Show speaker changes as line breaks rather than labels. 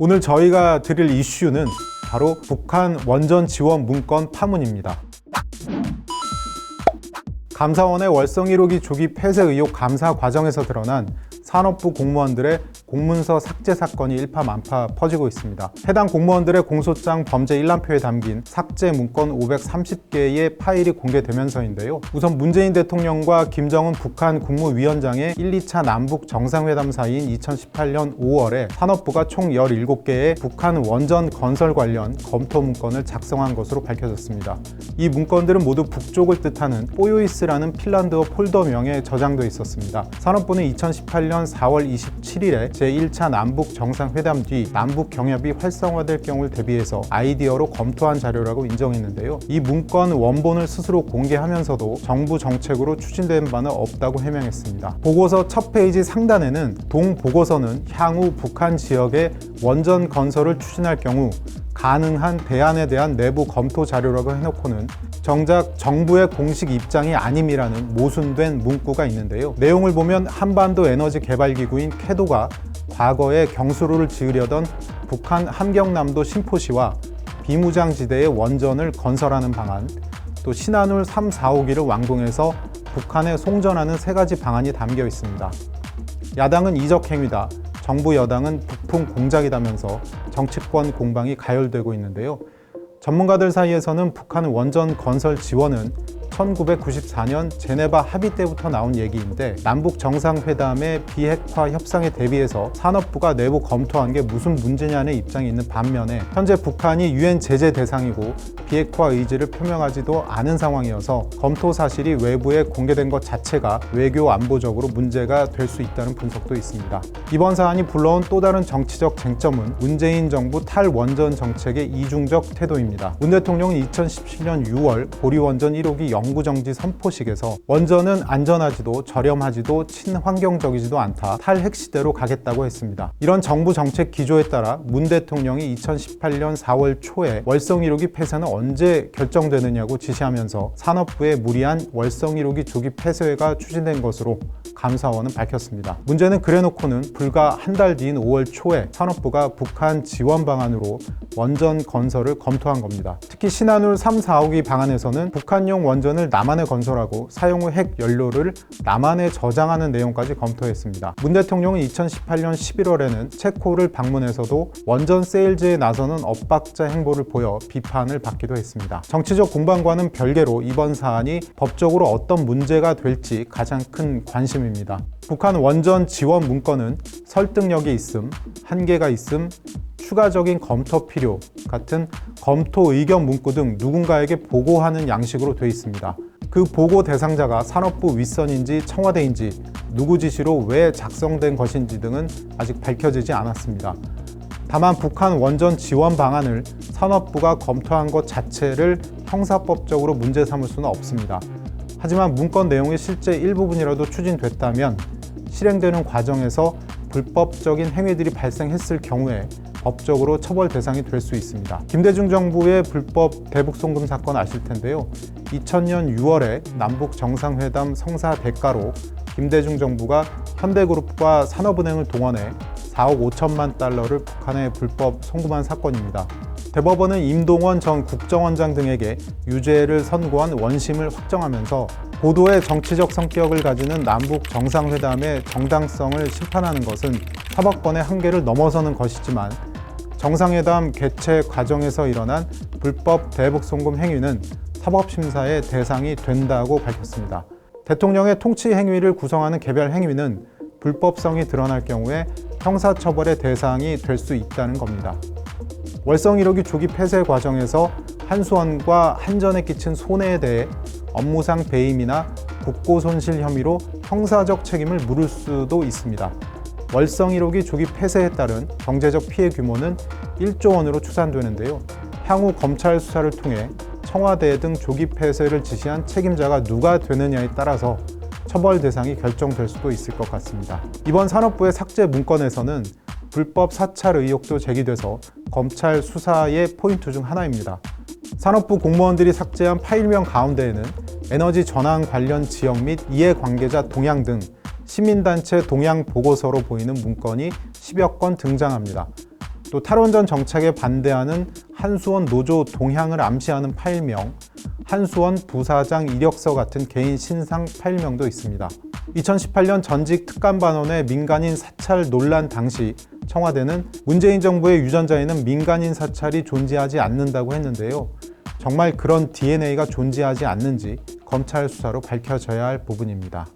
오늘 저희가 드릴 이슈는 바로 북한 원전 지원 문건 파문입니다. 감사원의 월성 1호기 조기 폐쇄 의혹 감사 과정에서 드러난 산업부 공무원들의 공문서 삭제 사건이 일파만파 퍼지고 있습니다. 해당 공무원들의 공소장 범죄 일람표에 담긴 삭제 문건 530개의 파일이 공개되면서인데요. 우선 문재인 대통령과 김정은 북한 국무위원장의 1, 2차 남북 정상회담 사이인 2018년 5월에 산업부가 총 17개의 북한 원전 건설 관련 검토 문건을 작성한 것으로 밝혀졌습니다. 이 문건들은 모두 북쪽을 뜻하는 포요이스라는 핀란드어 폴더명에 저장돼 있었습니다. 산업부는 2018년 4월 27일에 제1차 남북 정상회담 뒤 남북 경협이 활성화될 경우를 대비해서 아이디어로 검토한 자료라고 인정했는데요. 이 문건 원본을 스스로 공개하면서도 정부 정책으로 추진된 바는 없다고 해명했습니다. 보고서 첫 페이지 상단에는 동보고서는 향후 북한 지역의 원전 건설을 추진할 경우 가능한 대안에 대한 내부 검토 자료라고 해놓고는 정작 정부의 공식 입장이 아님이라는 모순된 문구가 있는데요. 내용을 보면 한반도 에너지 개발기구인 캐도가 과거에 경수로를 지으려던 북한 함경남도 신포시와 비무장지대의 원전을 건설하는 방안, 또 신한울 3, 4호기를 완공해서 북한에 송전하는 세 가지 방안이 담겨 있습니다. 야당은 이적 행위다, 정부 여당은 북풍 공작이다면서 정치권 공방이 가열되고 있는데요. 전문가들 사이에서는 북한 원전 건설 지원은 1994년 제네바 합의 때부터 나온 얘기인데 남북 정상회담의 비핵화 협상에 대비해서 산업부가 내부 검토한 게 무슨 문제냐는 입장이 있는 반면에 현재 북한이 유엔 제재 대상이고 비핵화 의지를 표명하지도 않은 상황이어서 검토 사실이 외부에 공개된 것 자체가 외교 안보적으로 문제가 될 수 있다는 분석도 있습니다. 이번 사안이 불러온 또 다른 정치적 쟁점은 문재인 정부 탈원전 정책의 이중적 태도입니다. 문 대통령은 2017년 6월 보리원전 1호기 영구정지 선포식에서 원전은 안전하지도 저렴하지도 친환경적이지도 않다, 탈핵시대로 가겠다고 했습니다. 이런 정부 정책 기조에 따라 문 대통령이 2018년 4월 초에 월성 1호기 폐쇄는 언제 결정되느냐고 지시하면서 산업부의 무리한 월성 1호기 조기 폐쇄가 추진된 것으로 감사원은 밝혔습니다. 문제는 그래놓고는 불과 한 달 뒤인 5월 초에 산업부가 북한 지원 방안으로 원전 건설을 검토한 겁니다. 특히 신한울 3, 4호기 방안에서는 북한용 원전을 남한에 건설하고 사용 후 핵 연료를 남한에 저장하는 내용까지 검토했습니다. 문 대통령은 2018년 11월에는 체코를 방문해서도 원전 세일즈에 나서는 엇박자 행보를 보여 비판을 받기도 했습니다. 정치적 공방과는 별개로 이번 사안이 법적으로 어떤 문제가 될지 가장 큰 관심입니다. 북한 원전 지원 문건은 설득력이 있음, 한계가 있음, 추가적인 검토 필요 같은 검토 의견 문구 등 누군가에게 보고하는 양식으로 되어 있습니다. 그 보고 대상자가 산업부 윗선인지 청와대인지 누구 지시로 왜 작성된 것인지 등은 아직 밝혀지지 않았습니다. 다만 북한 원전 지원 방안을 산업부가 검토한 것 자체를 형사법적으로 문제 삼을 수는 없습니다. 하지만 문건 내용의 실제 일부분이라도 추진됐다면 실행되는 과정에서 불법적인 행위들이 발생했을 경우에 법적으로 처벌 대상이 될 수 있습니다. 김대중 정부의 불법 대북 송금 사건 아실 텐데요. 2000년 6월에 남북 정상회담 성사 대가로 김대중 정부가 현대그룹과 산업은행을 동원해 4억 5천만 달러를 북한에 불법 송금한 사건입니다. 대법원은 임동원 전 국정원장 등에게 유죄를 선고한 원심을 확정하면서 고도의 정치적 성격을 가지는 남북 정상회담의 정당성을 심판하는 것은 사법권의 한계를 넘어서는 것이지만 정상회담 개최 과정에서 일어난 불법 대북 송금 행위는 사법심사의 대상이 된다고 밝혔습니다. 대통령의 통치 행위를 구성하는 개별 행위는 불법성이 드러날 경우에 형사처벌의 대상이 될 수 있다는 겁니다. 월성 1호기 조기 폐쇄 과정에서 한수원과 한전에 끼친 손해에 대해 업무상 배임이나 국고손실 혐의로 형사적 책임을 물을 수도 있습니다. 월성 1호기 조기 폐쇄에 따른 경제적 피해 규모는 1조 원으로 추산되는데요. 향후 검찰 수사를 통해 청와대 등 조기 폐쇄를 지시한 책임자가 누가 되느냐에 따라서 처벌 대상이 결정될 수도 있을 것 같습니다. 이번 산업부의 삭제 문건에서는 불법 사찰 의혹도 제기돼서 검찰 수사의 포인트 중 하나입니다. 산업부 공무원들이 삭제한 파일명 가운데에는 에너지 전환 관련 지역 및 이해관계자 동향 등 시민단체 동향 보고서로 보이는 문건이 10여 건 등장합니다. 또 탈원전 정책에 반대하는 한수원 노조 동향을 암시하는 파일명, 한수원 부사장 이력서 같은 개인 신상 파일명도 있습니다. 2018년 전직 특감반원의 민간인 사찰 논란 당시 청와대는 문재인 정부의 유전자에는 민간인 사찰이 존재하지 않는다고 했는데요. 정말 그런 DNA가 존재하지 않는지 검찰 수사로 밝혀져야 할 부분입니다.